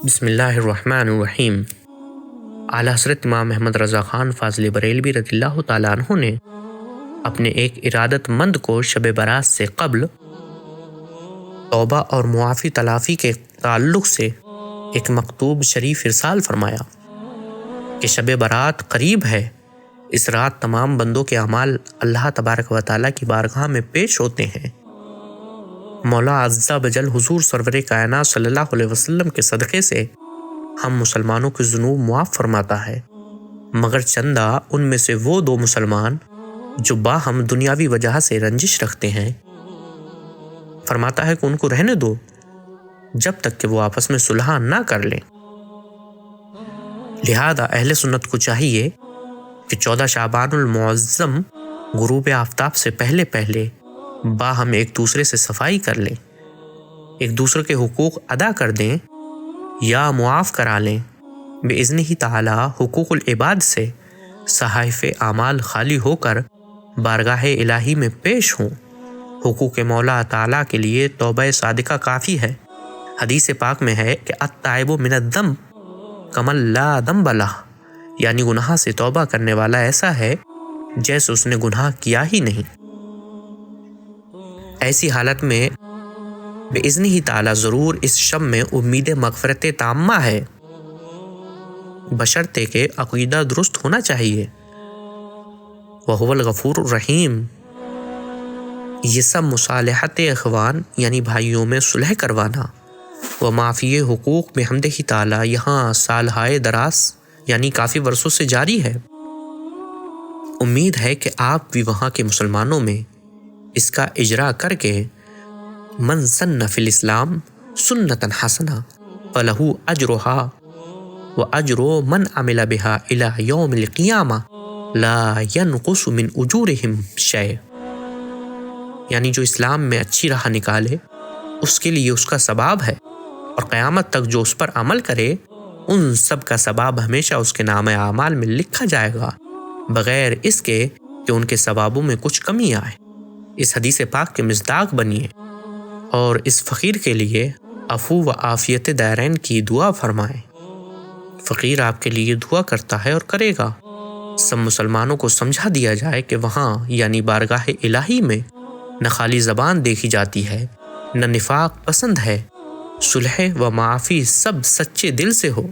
بسم اللہ الرحمن الرحیم۔ اعلیٰ حضرت امام محمد رضا خان فاضل بریلوی رضی اللہ تعالیٰ عنہ نے اپنے ایک ارادت مند کو شب برات سے قبل توبہ اور معافی تلافی کے تعلق سے ایک مکتوب شریف ارسال فرمایا کہ شب برات قریب ہے، اس رات تمام بندوں کے اعمال اللہ تبارک و تعالیٰ کی بارگاہ میں پیش ہوتے ہیں۔ مولا عز و جل حضور سرور کائنات صلی اللہ علیہ وسلم کے صدقے سے ہم مسلمانوں کے ذنوب معاف فرماتا ہے، مگر چندہ ان میں سے وہ دو مسلمان جو باہم دنیاوی وجہ سے رنجش رکھتے ہیں، فرماتا ہے کہ ان کو رہنے دو جب تک کہ وہ آپس میں صلح نہ کر لیں۔ لہذا اہل سنت کو چاہیے کہ 14 شعبان المعظم غروب آفتاب سے پہلے پہلے باہم ایک دوسرے سے صفائی کر لیں، ایک دوسرے کے حقوق ادا کر دیں یا معاف کرا لیں۔ بإذنہ ہی تعالی حقوق العباد سے صحائف اعمال خالی ہو کر بارگاہ الہی میں پیش ہوں۔ حقوق مولا تعالیٰ کے لیے توبہ صادقہ کافی ہے۔ حدیث پاک میں ہے کہ التائب من الذنب کمن لا ذنب لہ، یعنی گناہ سے توبہ کرنے والا ایسا ہے جیسے اس نے گناہ کیا ہی نہیں۔ ایسی حالت میں بإذنہ ہی تعالیٰ ضرور اس شب میں امید مغفرت تامہ ہے، بشرطے کہ عقیدہ درست ہونا چاہیے۔ وہو الغفور الرحیم۔ یہ سب مصالحت اخوان یعنی بھائیوں میں صلح کروانا و معافی حقوق بحمدہ تعالیٰ یہاں سالہائے دراز یعنی کافی برسوں سے جاری ہے۔ امید ہے کہ آپ بھی وہاں کے مسلمانوں میں اس کا اجرا کر کے من سن فی الاسلام سنتا حسنہ فلہ اجرہا و اجر من عمل بہا الی یوم القیامہ لا ینقص من اجورہم شیء، یعنی جو اسلام میں اچھی راہ نکالے اس کے لیے اس کا ثواب ہے، اور قیامت تک جو اس پر عمل کرے ان سب کا ثواب ہمیشہ اس کے نام اعمال میں لکھا جائے گا، بغیر اس کے کہ ان کے ثوابوں میں کچھ کمی آئے۔ اس حدیث پاک کے مصداق بنیے اور اس فقیر کے لیے عفو و عافیت دارین کی دعا فرمائیں۔ فقیر آپ کے لیے دعا کرتا ہے اور کرے گا۔ سب مسلمانوں کو سمجھا دیا جائے کہ وہاں یعنی بارگاہ الہی میں نہ خالی زبان دیکھی جاتی ہے نہ نفاق پسند ہے، صلح و معافی سب سچے دل سے ہو۔